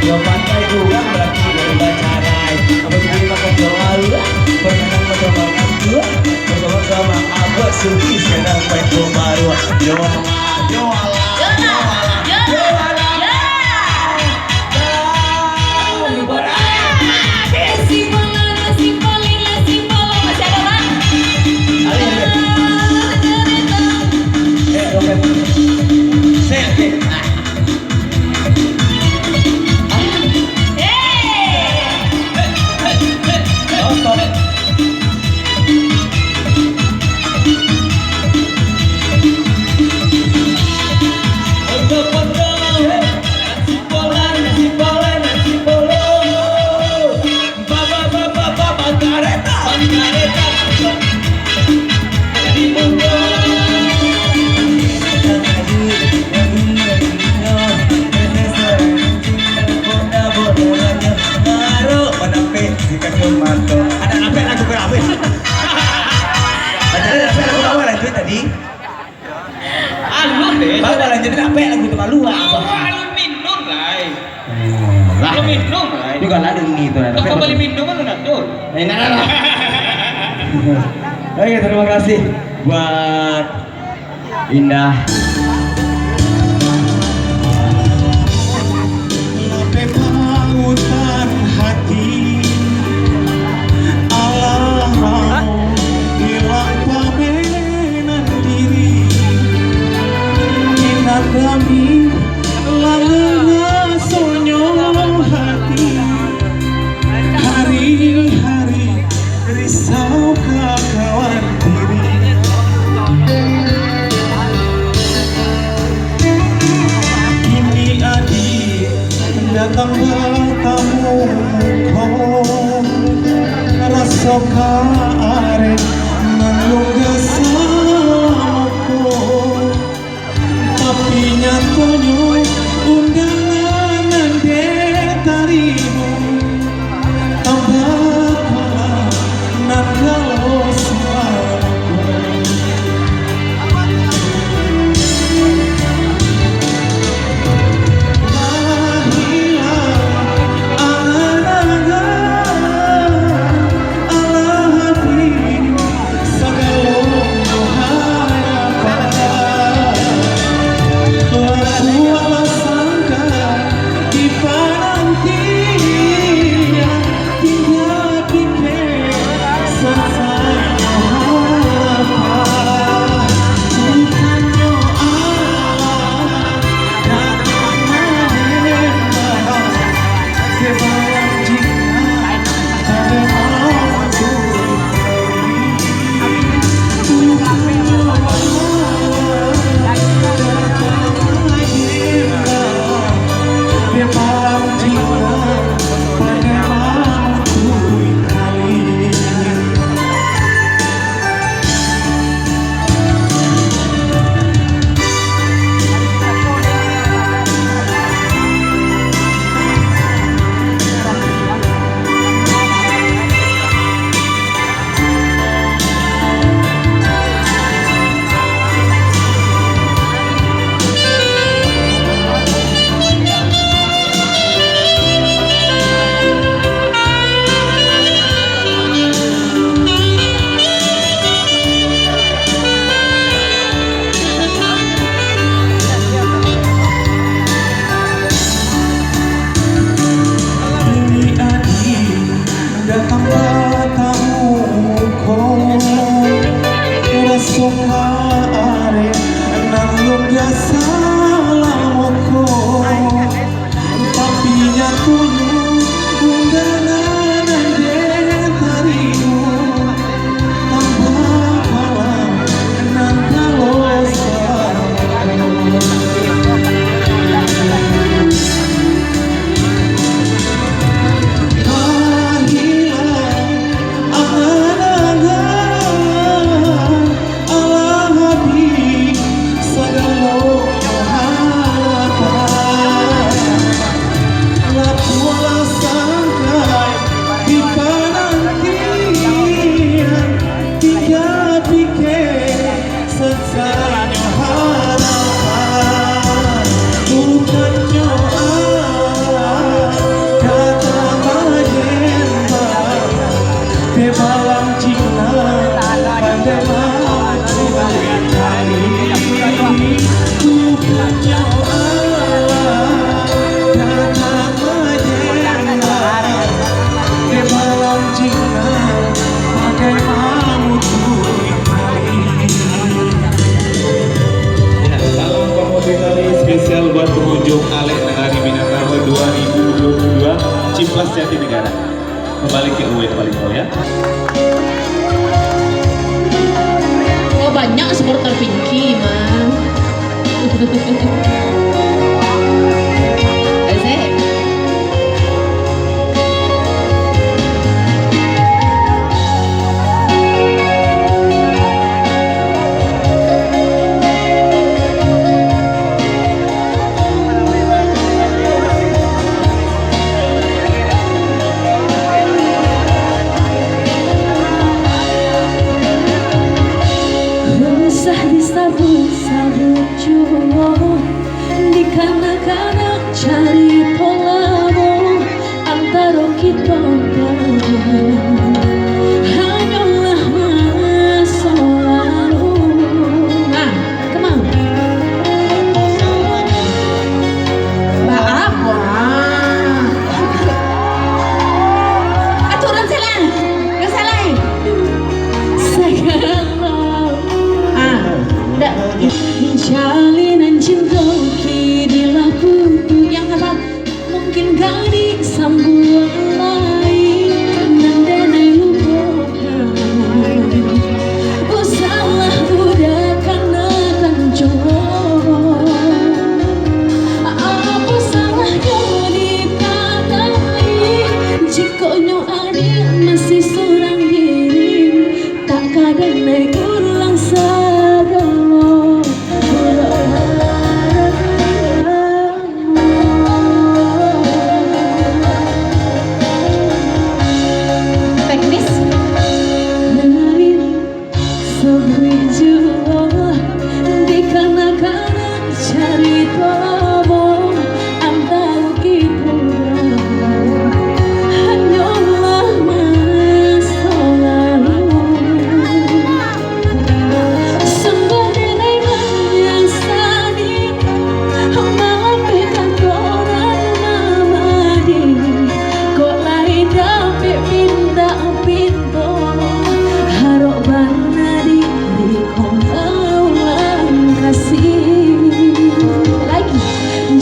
Yo pantai gua berarti dari bacarai. Apa jadi makan selalu? Permainan bersama aku, bersama sama aku suki senang main baru. Yo yo lanjutin apa lagu itu malu minum lah minum juga lah ini itu toko beli minum kan udah tuh nah. Oke, terima kasih buat Indah. Lape pautan hati Allah hilang pamenan diri ingat kami langgeng sonyo hati hari-hari risau kawan diri ini adik datang bertamu kau rasa karek menunggu salahku tapi nyatanya undangan nanti tarimu tambah kalah nan kalau Ikhlas Jatinegara. Kembali ke Uwe Paliko ya. Oh banyak supporter Pinky mah. Asik. Usah disabut-sabut jua di kanak-kanak cari polamu antara kita hanyalah masa lalu. Nah, come on. Maaf wah. Aturan salah, nggak salah. Sekarang jalinan cinta kinilah putu yang hafal mungkin gak disambung lain nandanai lupakan usahlah udah karena kan jauh apa salahnya dikatai jika nyo adik masih seorang diri tak kadang naik ulang sadar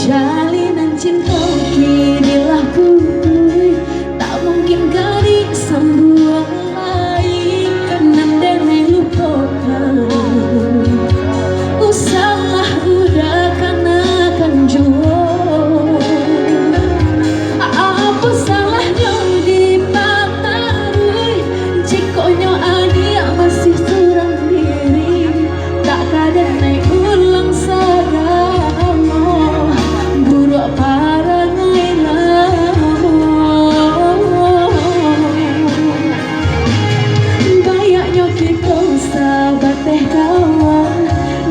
jalinan cinta kinilah putih tak mungkin gak disambung lain nandanai lupakan usahlah udah karena kan jauh apa salahnya dipatari jika nyo adik masih seorang diri tak kadang naik ulang sadar para banyaknya kita sahabat teh kawan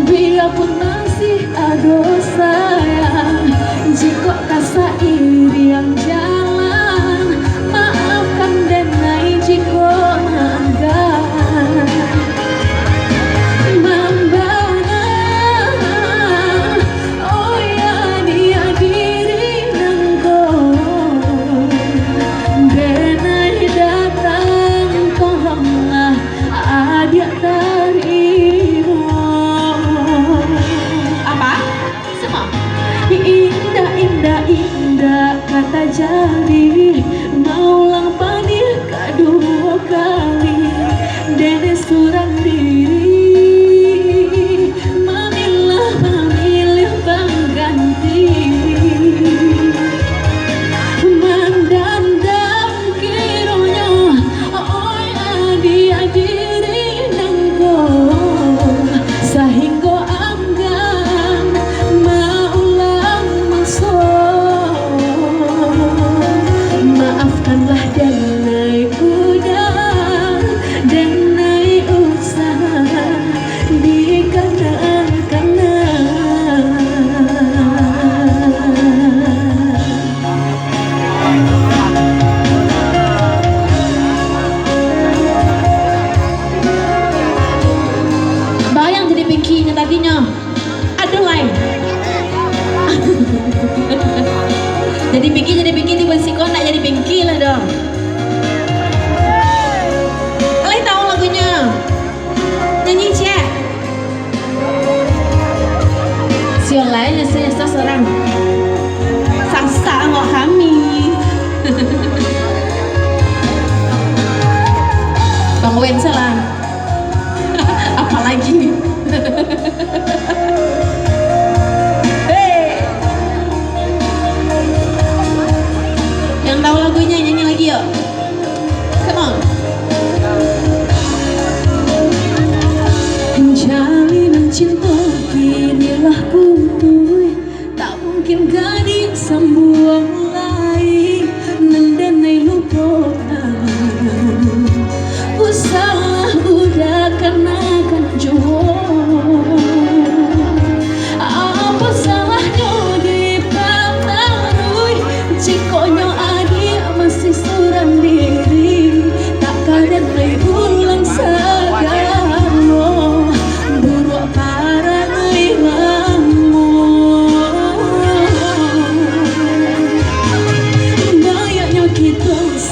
biarpun masih ada sayang jika kasa iri yang jalan maafkan dan naik jika enggan indah kata jadi maulang panih kedua kali dede surang diri memilih pengganti mandandang kironya oi adi diri nanggo sehingga anggan maulang maafkanlah dan naik udah dan naik usaha dikarenakan bayang jadi Pinky-nya tadinya ada lain jadi Pinky tiba si kau nak jadi Pinky lah dong. Kalian tahu lagunya? Nyanyi cek. Siapa lain yang saya seorang. Saksa ngok kami. tahu lagunya nyanyi lagi yuk. Come on. Jalinan cinta kinilah putus, tak mungkin gading sambuang lain nendenai lupakan. Usalah udah kenakan jauh. Apa salahnya di patarui, cikonyo adik masih seorang diri, tak kadang lagi ulang sagano.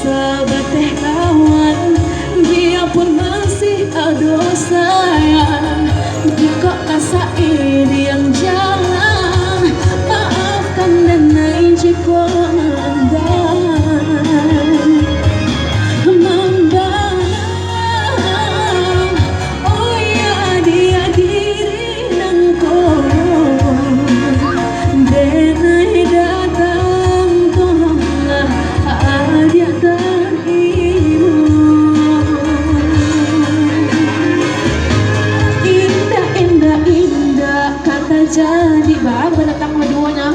Sahabat kawan, dia pun masih ada sayang. Jika asa ini yang jalan, maafkan dan naik jika membalang. Oh ya dia diri nangko, denai datang tolonglah dia dan ibu. Indah kata jadi baru datang keduanya.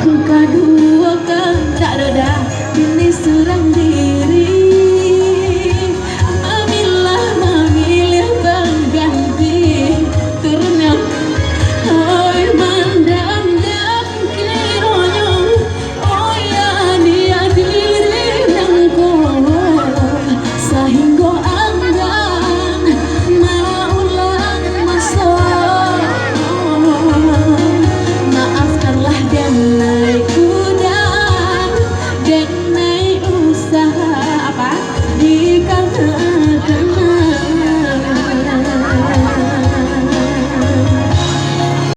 Kedua kan tak ada ini serang diri.